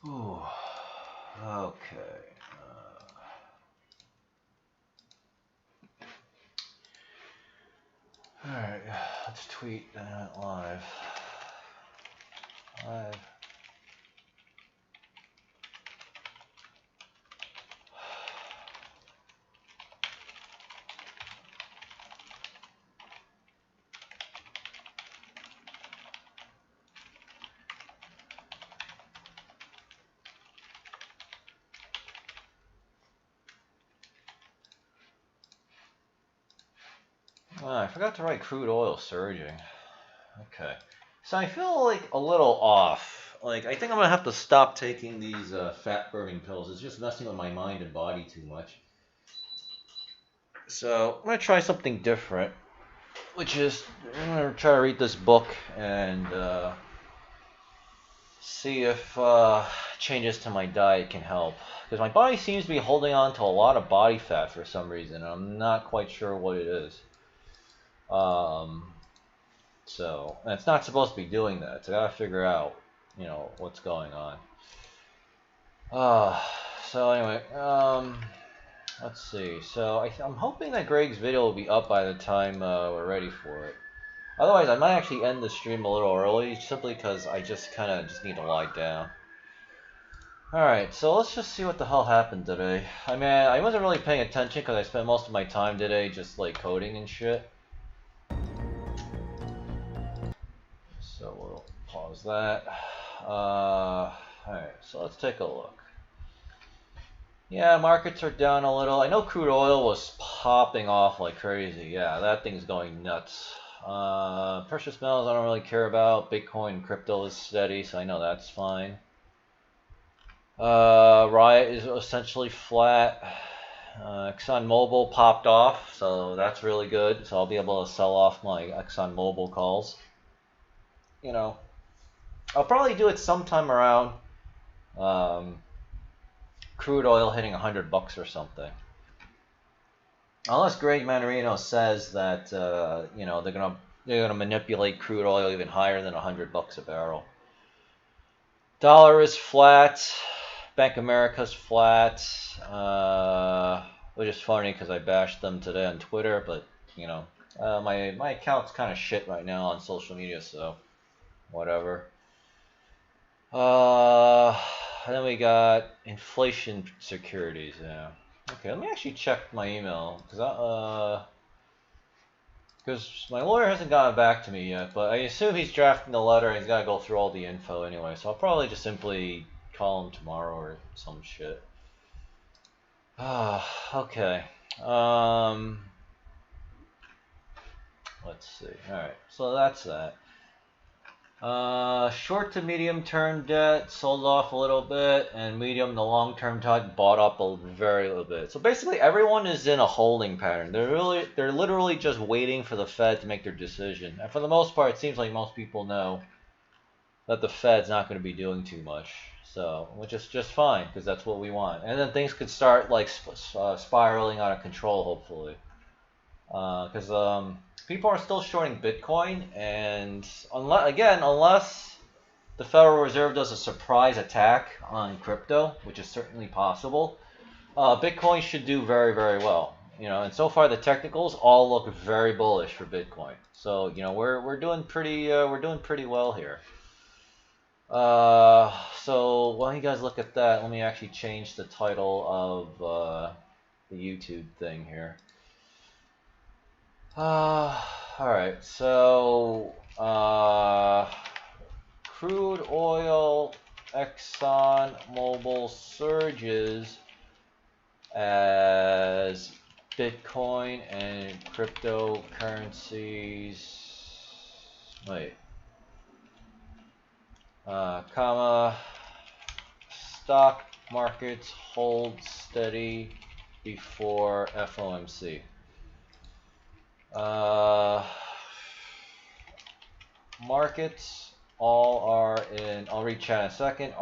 Ooh, okay. Alright, let's tweet that live. I forgot to write crude oil surging. Okay. So I feel like a little off. Like, I think I'm gonna have to stop taking these fat burning pills. It's just messing with my mind and body too much. So I'm gonna try something different, which is I'm gonna try to read this book and see if changes to my diet can help. Because my body seems to be holding on to a lot of body fat for some reason, and I'm not quite sure what it is. So, and it's not supposed to be doing that. So I gotta figure out, what's going on. So anyway, let's see. So I'm hoping that Greg's video will be up by the time we're ready for it. Otherwise, I might actually end the stream a little early, simply because I just kind of need to lie down. Alright, so let's just see what the hell happened today. I mean, I wasn't really paying attention because I spent most of my time today just like coding and shit. So we'll pause that. Alright, so let's take a look. Yeah, markets are down a little. I know crude oil was popping off like crazy. Yeah, that thing's going nuts. Precious metals I don't really care about. Bitcoin and crypto is steady, so I know that's fine. Riot is essentially flat. Exxon Mobil popped off, so that's really good. So I'll be able to sell off my Exxon Mobil calls. I'll probably do it sometime around crude oil hitting $100 or something. Unless Greg Manarino says that they're gonna manipulate crude oil even higher than $100 a barrel. Dollar is flat. Bank of America's flat. Which is funny because I bashed them today on Twitter, but my account's kind of shit right now on social media, so whatever. And then we got inflation securities. Yeah. Okay, let me actually check my email because my lawyer hasn't gotten back to me yet. But I assume he's drafting the letter and he's got to go through all the info anyway. So I'll probably just simply call him tomorrow or some shit. Okay. Let's see. All right. So that's that. Short to medium term debt sold off a little bit, and medium to long term debt bought up a very little bit. So basically, everyone is in a holding pattern. They're literally just waiting for the Fed to make their decision. And for the most part, it seems like most people know that the Fed's not going to be doing too much. So, which is just fine because that's what we want. And then things could start like spiraling out of control, hopefully. Because people are still shorting Bitcoin, and unless the Federal Reserve does a surprise attack on crypto, which is certainly possible, Bitcoin should do very, very well. And so far the technicals all look very bullish for Bitcoin. So we're doing pretty well here. So while you guys look at that, let me actually change the title of the YouTube thing here. Alright, so crude oil, Exxon Mobil surges as Bitcoin and cryptocurrencies, stock markets hold steady before FOMC. Markets all are in, I'll read chat in a second,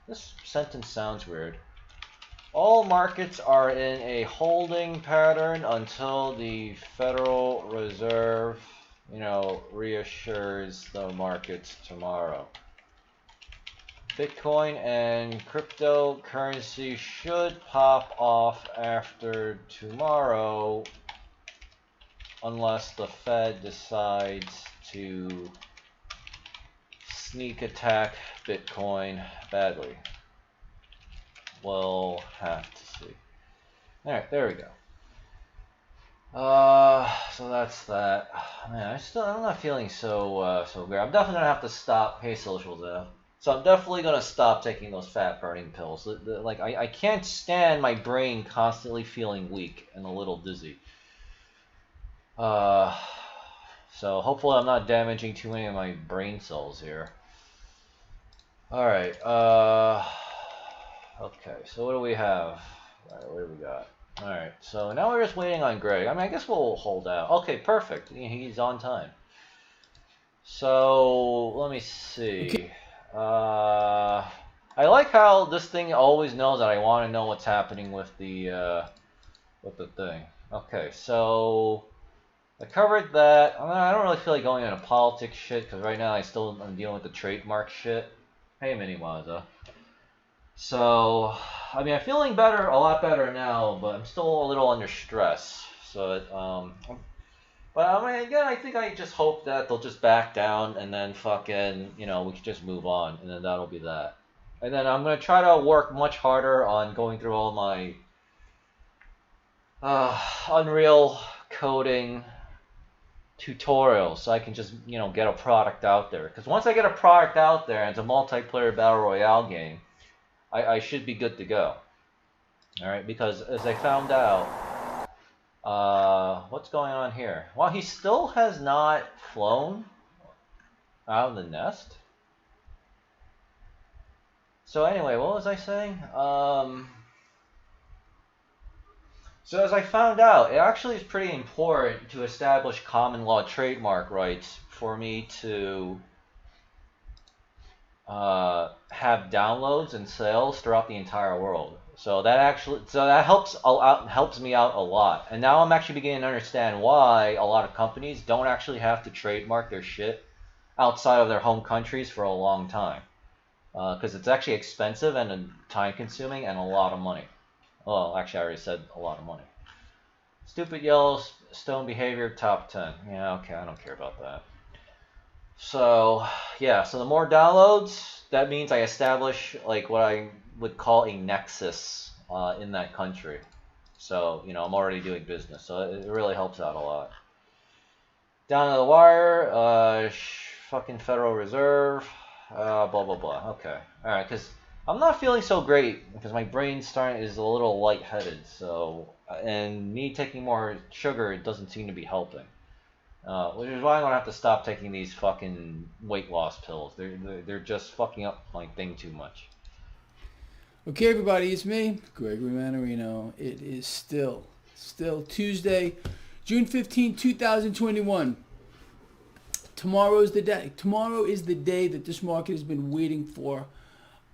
this sentence sounds weird. All markets are in a holding pattern until the Federal Reserve, reassures the markets tomorrow. Bitcoin and cryptocurrency should pop off after tomorrow unless the Fed decides to sneak attack Bitcoin badly. We'll have to see. Alright, there we go. So that's that. Man, I'm not feeling so great. I'm definitely gonna have to stop. Hey, social there. So I'm definitely gonna stop taking those fat burning pills. Like I can't stand my brain constantly feeling weak and a little dizzy. So hopefully I'm not damaging too many of my brain cells here. All right. Okay. So what do we have? All right, what do we got? All right, so now we're just waiting on Greg. I mean, I guess we'll hold out. Okay, perfect. He's on time. So let me see. I like how this thing always knows that I want to know what's happening with the thing. Okay, so I covered that. I don't really feel like going into politics shit because right now I'm dealing with the trademark shit. Hey, Mini Mazza. So, I mean, I'm feeling better, a lot better now, but I'm still a little under stress. So, but I mean, again, I think I just hope that they'll just back down and then fucking, we can just move on, and then that'll be that. And then I'm gonna try to work much harder on going through all my Unreal coding tutorials so I can just, get a product out there. Because once I get a product out there and it's a multiplayer battle royale game, I should be good to go. Alright, because as I found out, what's going on here? Well, he still has not flown out of the nest. So anyway, what was I saying? So as I found out, it actually is pretty important to establish common law trademark rights for me to have downloads and sales throughout the entire world. So that helps me out a lot. And now I'm actually beginning to understand why a lot of companies don't actually have to trademark their shit outside of their home countries for a long time. Because it's actually expensive and time consuming and a lot of money. Well, actually I already said a lot of money. Stupid Yellowstone behavior top 10. Yeah, okay, I don't care about that. So, yeah, so the more downloads, that means I establish like what I would call a nexus in that country. So, I'm already doing business, so it really helps out a lot. Down to the wire, fucking Federal Reserve, blah, blah, blah. Okay, alright, because I'm not feeling so great because my brain is a little lightheaded, so, and me taking more sugar, it doesn't seem to be helping. Which is why I'm gonna have to stop taking these fucking weight loss pills. They're just fucking up my thing too much. Okay, everybody, it's me, Gregory Manarino. It is still Tuesday, June 15, 2021. Tomorrow is the day. Tomorrow is the day that this market has been waiting for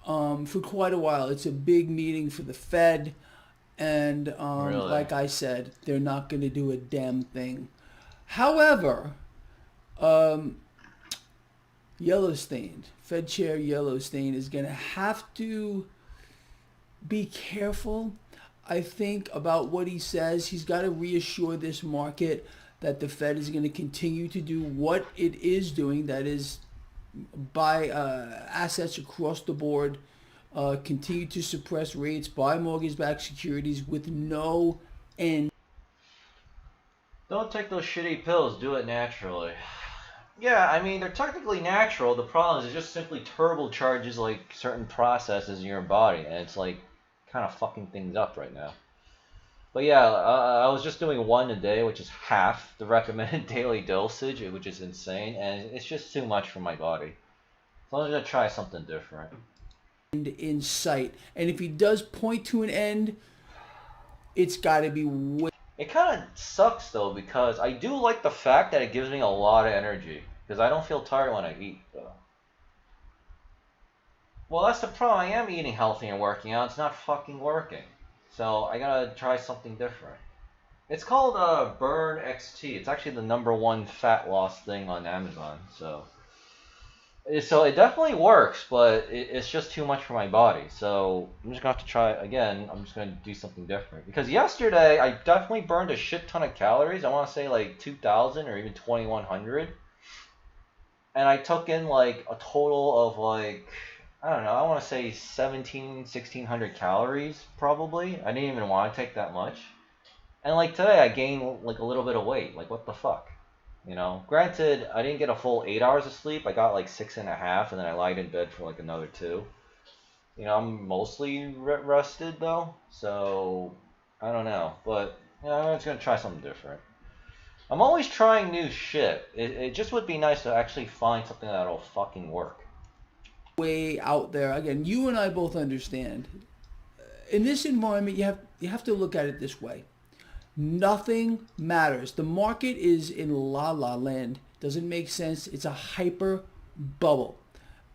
quite a while. It's a big meeting for the Fed, and Really? like I said, they're not going to do a damn thing. However, Yellowstein, Fed Chair Yellowstein is going to have to be careful, I think, about what he says. He's got to reassure this market that the Fed is going to continue to do what it is doing, that is buy assets across the board, continue to suppress rates, buy mortgage-backed securities with no end. Don't take those shitty pills, do it naturally. Yeah, I mean, they're technically natural. The problem is it just simply turbocharges like certain processes in your body, and it's like kind of fucking things up right now. But yeah, I was just doing one a day, which is half the recommended daily dosage, which is insane, and it's just too much for my body. So I'm gonna try something different. In sight, and if he does point to an end, it's got to be way. It kind of sucks though, because I do like the fact that it gives me a lot of energy, because I don't feel tired when I eat though. Well, that's the problem. I am eating healthy and working out. It's not fucking working. So I gotta try something different. It's called Burn XT. It's actually the #1 fat loss thing on Amazon. So So it definitely works, but it's just too much for my body. So I'm just gonna have to try it again. I'm just gonna do something different because yesterday I definitely burned a shit ton of calories. I want to say like 2,000 or even 2,100, and I took in like a total of like, I don't know. I want to say 1,600 calories probably. I didn't even want to take that much. And like today I gained like a little bit of weight. Like what the fuck? Granted, I didn't get a full 8 hours of sleep. I got like 6.5, and then I lied in bed for like another two. I'm mostly rested though, so I don't know. But I'm just gonna try something different. I'm always trying new shit. It just would be nice to actually find something that'll fucking work. Way out there. Again, you and I both understand. In this environment, you have to look at it this way. Nothing matters. The market is in la la land. Doesn't make sense. It's a hyper bubble.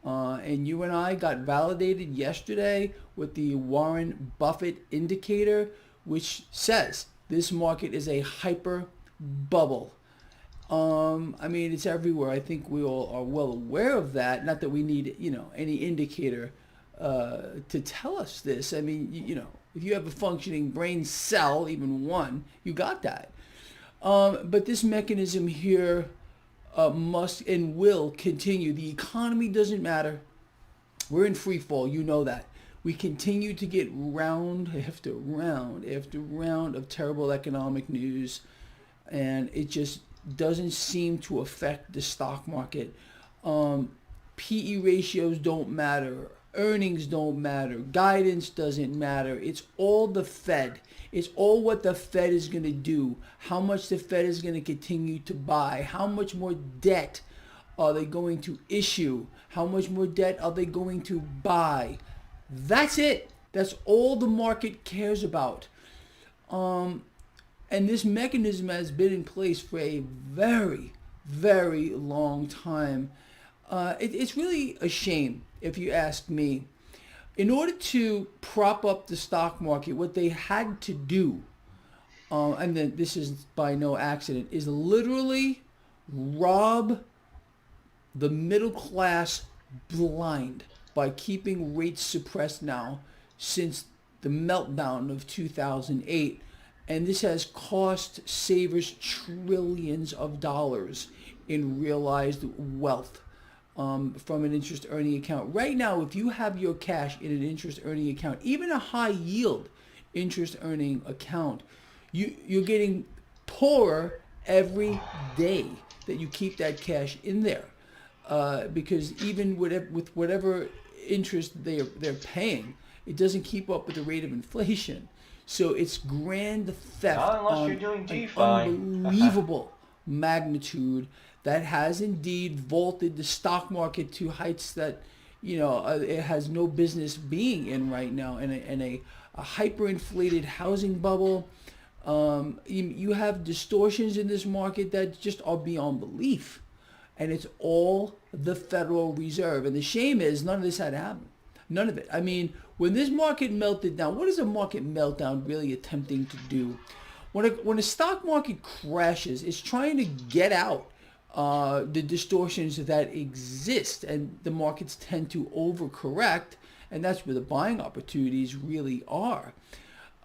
And you and I got validated yesterday with the Warren Buffett indicator, which says this market is a hyper bubble. I mean, it's everywhere. I think we all are well aware of that. Not that we need, any indicator to tell us this. I mean, if you have a functioning brain cell, even one, you got that. But this mechanism here must and will continue. The economy doesn't matter. We're in free fall. You know that. We continue to get round after round after round of terrible economic news, and it just doesn't seem to affect the stock market. PE ratios don't matter. Earnings don't matter. Guidance doesn't matter. It's all the Fed. It's all what the Fed is going to do. How much the Fed is going to continue to buy. How much more debt are they going to issue? How much more debt are they going to buy? That's it. That's all the market cares about. And this mechanism has been in place for a very, very long time. It's really a shame, if you ask me. In order to prop up the stock market, what they had to do, and then this is by no accident, is literally rob the middle class blind by keeping rates suppressed now since the meltdown of 2008. And this has cost savers trillions of dollars in realized wealth from an interest earning account. Right now, if you have your cash in an interest earning account, even a high yield interest earning account, you're getting poorer every day that you keep that cash in there. Because even with whatever interest they're paying, it doesn't keep up with the rate of inflation. So it's grand theft Not unless on you're doing an DeFi. unbelievable magnitude that has indeed vaulted the stock market to heights that it has no business being in right now, in a hyperinflated housing bubble. You have distortions in this market that just are beyond belief, and it's all the Federal Reserve. And the shame is none of this had to happen. None of it. I mean, when this market melted down, what is a market meltdown really attempting to do? When a stock market crashes, it's trying to get out the distortions that exist, and the markets tend to overcorrect, and that's where the buying opportunities really are.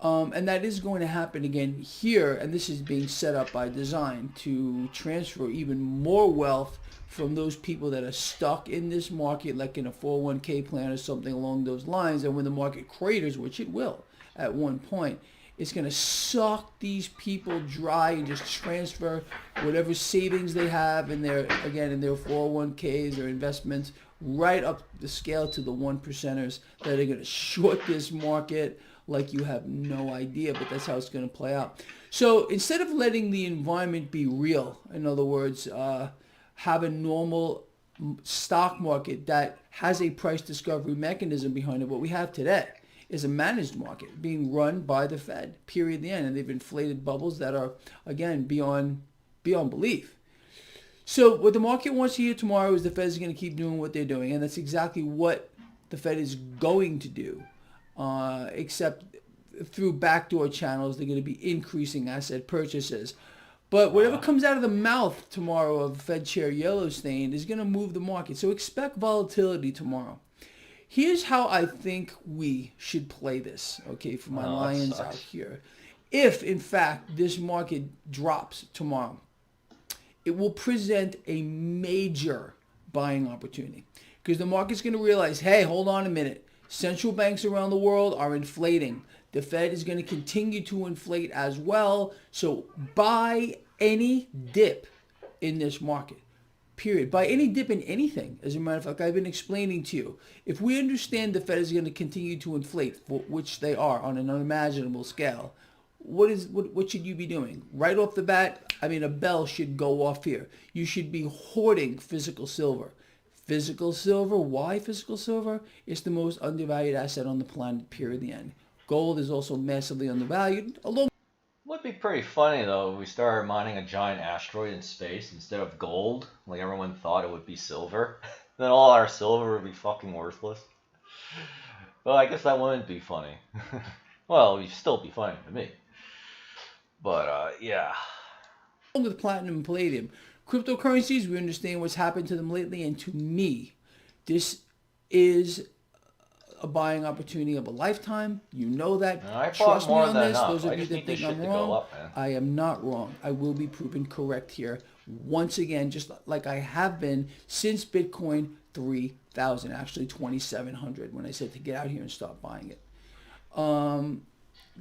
And that is going to happen again here, and this is being set up by design to transfer even more wealth from those people that are stuck in this market, like in a 401k plan or something along those lines. And when the market craters, which it will at one point, it's going to suck these people dry and just transfer whatever savings they have in their 401ks or investments right up the scale to the one percenters that are going to short this market like you have no idea. But that's how it's going to play out. So instead of letting the environment be real, in other words, have a normal stock market that has a price discovery mechanism behind it, what we have today is a managed market being run by the Fed, period, the end. And they've inflated bubbles that are, again, beyond belief. So what the market wants to hear tomorrow is the Fed is going to keep doing what they're doing. And that's exactly what the Fed is going to do, except through backdoor channels, they're going to be increasing asset purchases. But whatever comes out of the mouth tomorrow of Fed Chair Yellowstein is going to move the market. So expect volatility tomorrow. Here's how I think we should play this, okay, for my lions out here. If, in fact, this market drops tomorrow, it will present a major buying opportunity because the market's going to realize, hey, hold on a minute. Central banks around the world are inflating. The Fed is going to continue to inflate as well. So buy any dip in this market. Period. Buy any dip in anything. As a matter of fact, I've been explaining to you. If we understand the Fed is going to continue to inflate, which they are on an unimaginable scale, what should you be doing? Right off the bat, I mean, a bell should go off here. You should be hoarding physical silver. Physical silver, why physical silver? It's the most undervalued asset on the planet, period, the end. Gold is also massively undervalued, along. It would be pretty funny though if we started mining a giant asteroid in space instead of gold, like everyone thought it would be silver. Then all our silver would be fucking worthless. Well, I guess that wouldn't be funny. Well, it'd still be funny to me. But yeah. Along with platinum and palladium. Cryptocurrencies, we understand what's happened to them lately, and to me, this is a buying opportunity of a lifetime. You know that. Trust me on this. Those of you that think I'm wrong, I am not wrong. I will be proven correct here. Once again, just like I have been since Bitcoin 3,000, actually 2,700, when I said to get out here and start buying it.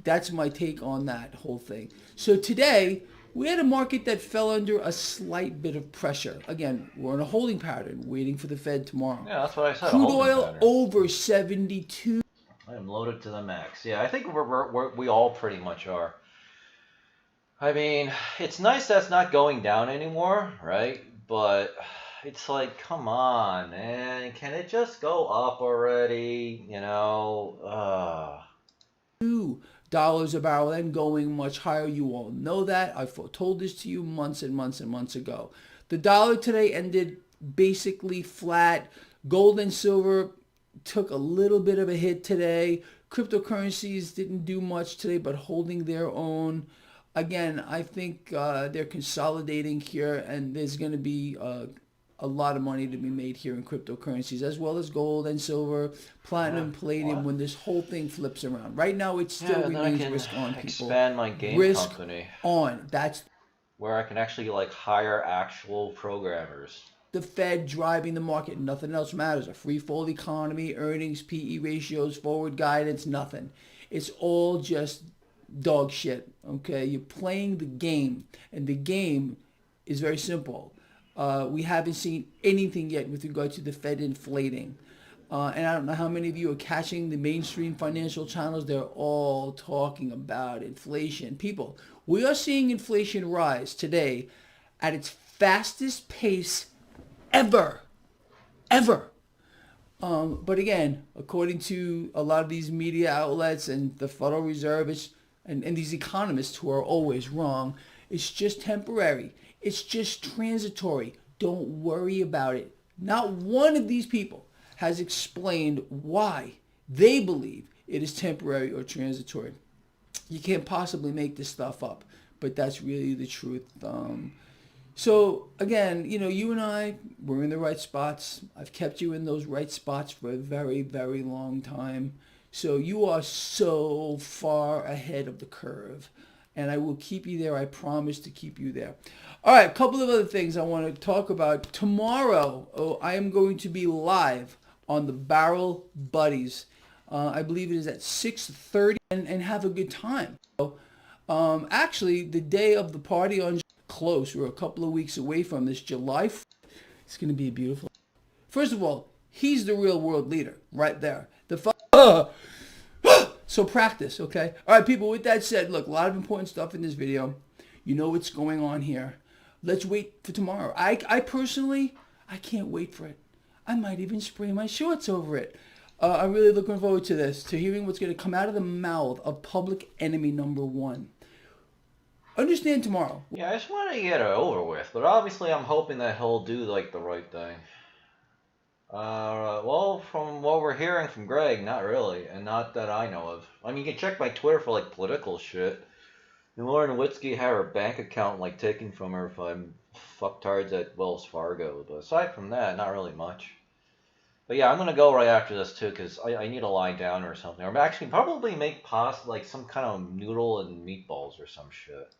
That's my take on that whole thing. So today, we had a market that fell under a slight bit of pressure. Again, we're in a holding pattern, waiting for the Fed tomorrow. Yeah, that's what I said. Crude oil over 72. I am loaded to the max. Yeah, I think we all pretty much are. I mean, it's nice that it's not going down anymore, right? But it's like, come on, man. Can it just go up already? You know? $2 a barrel and going much higher. You all know that. I told this to you months and months and months ago. The dollar today ended basically flat. Gold and silver took a little bit of a hit today. Cryptocurrencies didn't do much today, but holding their own. Again, I think they're consolidating here, and there's going to be a lot of money to be made here in cryptocurrencies, as well as gold and silver, platinum, palladium, when this whole thing flips around. Right now, it still remains risk on, people. Expand my game risk company. On. That's where I can actually like hire actual programmers. The Fed driving the market. Nothing else matters. A free fall economy, earnings, PE ratios, forward guidance, nothing. It's all just dog shit. Okay, you're playing the game, and the game is very simple. We haven't seen anything yet with regard to the Fed inflating. And I don't know how many of you are catching the mainstream financial channels. They're all talking about inflation. People, we are seeing inflation rise today at its fastest pace ever. But again, according to a lot of these media outlets and the Federal Reserve, and these economists who are always wrong, it's just temporary. It's just transitory. Don't worry about it. Not one of these people has explained why they believe it is temporary or transitory. You can't possibly make this stuff up, but that's really the truth. So again, you and I, we're in the right spots. I've kept you in those right spots for a very, very long time. So you are so far ahead of the curve. And I will keep you there. I promise to keep you there. All right, a couple of other things I want to talk about. Tomorrow, I am going to be live on the Barrel Buddies. I believe it is at 6:30, and have a good time. Actually, the day of the party on close. We're a couple of weeks away from this. July 4th. It's going to be beautiful. First of all, he's the real world leader right there. So practice, okay? All right, people, with that said, look, a lot of important stuff in this video. You know what's going on here. Let's wait for tomorrow. I personally, I can't wait for it. I might even spray my shorts over it. I'm really looking forward to this, to hearing what's going to come out of the mouth of public enemy number one. Understand tomorrow. Yeah, I just want to get it over with, but obviously I'm hoping that he'll do like the right thing. Well, from what we're hearing from Greg, not really, and not that I know of. I mean, you can check my Twitter for like political shit, And Lauren Witzke had her bank account like taken from her from fucktards at Wells Fargo. But aside from that, not really much. But yeah, I'm gonna go right after this too, cause I need to lie down or something, or actually probably make pasta like some kind of noodle and meatballs or some shit.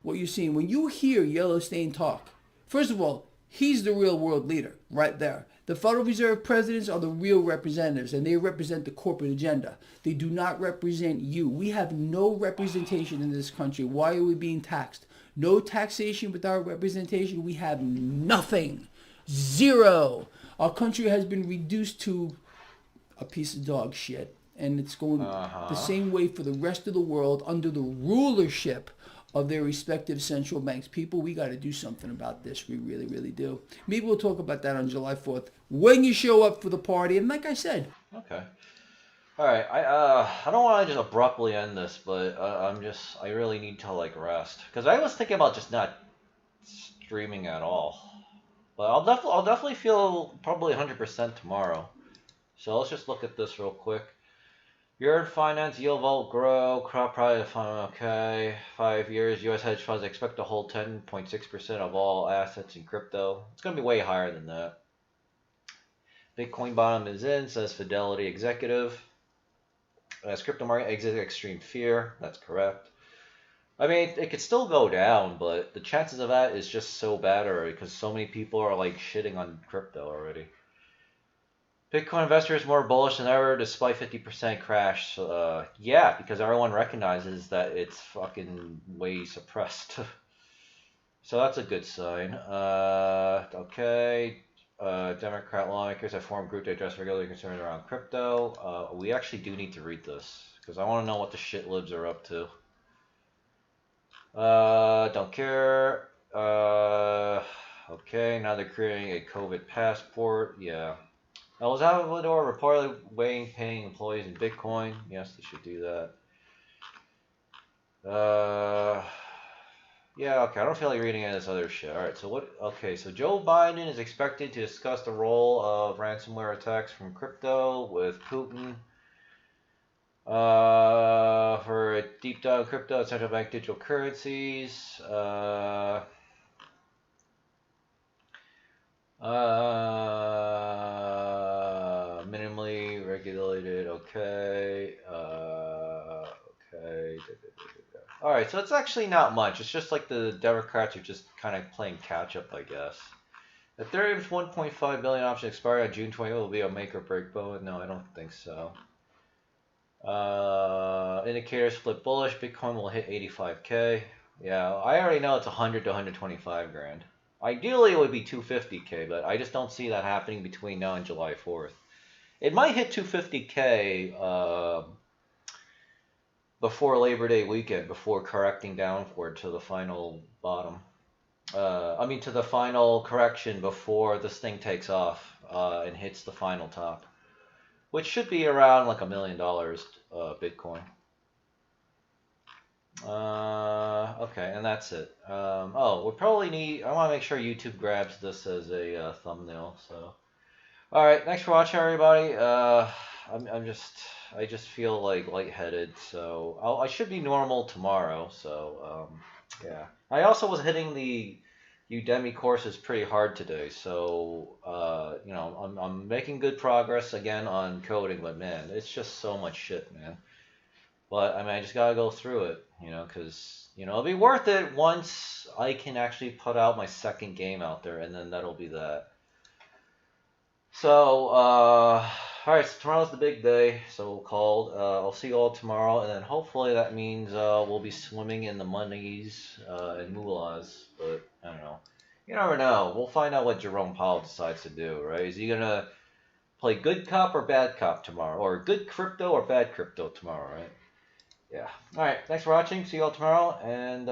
What you're seeing when you hear Yellowstain talk. First of all, he's the real world leader right there. The Federal Reserve presidents are the real representatives, and they represent the corporate agenda. They do not represent you. We have no representation in this country. Why are we being taxed? No taxation without representation. We have nothing. Zero. Our country has been reduced to a piece of dog shit. And it's going the same way for the rest of the world under the rulership of their respective central banks. People, we got to do something about this. We really, really do. Maybe we'll talk about that on July 4th when you show up for the party. And like I said, Okay. All right. I don't want to just abruptly end this, but I really need to like rest because I was thinking about just not streaming at all. But I'll definitely feel probably 100% tomorrow. So let's just look at this real quick. Year finance, yield vault grow, crop price, okay. 5 years, U.S. hedge funds expect to hold 10.6% of all assets in crypto. It's going to be way higher than that. Bitcoin bottom is in, says Fidelity Executive. As crypto market exits extreme fear, that's correct. I mean, it could still go down, but the chances of that is just so bad already because so many people are like shitting on crypto already. Bitcoin investors more bullish than ever despite 50% crash. Yeah, because everyone recognizes that it's fucking way suppressed. So that's a good sign. Okay. Democrat lawmakers have formed a group to address regulatory concerns around crypto. We actually do need to read this because I want to know what the shit libs are up to. Don't care. Okay, now they're creating a COVID passport. Yeah. El Salvador reportedly weighing paying employees in Bitcoin. Yes, they should do that. Yeah, okay, I don't feel like reading any of this other shit. Alright, so what? Okay, so Joe Biden is expected to discuss the role of ransomware attacks from crypto with Putin. For a deep dive crypto and central bank digital currencies. Minimally regulated, okay. Okay. Alright, so it's actually not much. It's just like the Democrats are just kind of playing catch up, I guess. Ethereum's 1.5 billion option expiry on June 20th will be a make or break moment. No, I don't think so. Indicators flip bullish. Bitcoin will hit 85K. Yeah, I already know it's 100 to 125 grand. Ideally, it would be 250K, but I just don't see that happening between now and July 4th. It might hit 250K before Labor Day weekend, before correcting downward to the final bottom. To the final correction before this thing takes off and hits the final top, which should be around like $1 million Bitcoin. Okay, and that's it. We'll probably need. I want to make sure YouTube grabs this as a thumbnail. So, all right, thanks for watching, everybody. I just feel like lightheaded, so I should be normal tomorrow. So, yeah. I also was hitting the Udemy courses pretty hard today, so I'm making good progress again on coding, but man, it's just so much shit, man. But I mean, I just gotta go through it, because it'll be worth it once I can actually put out my second game out there, and then that'll be that. So, alright, so tomorrow's the big day, so called. I'll see you all tomorrow, and then hopefully that means we'll be swimming in the monies and moolahs, but I don't know. You never know. We'll find out what Jerome Powell decides to do, right? Is he gonna play good cop or bad cop tomorrow? Or good crypto or bad crypto tomorrow, right? Yeah. Alright, thanks for watching. See you all tomorrow, and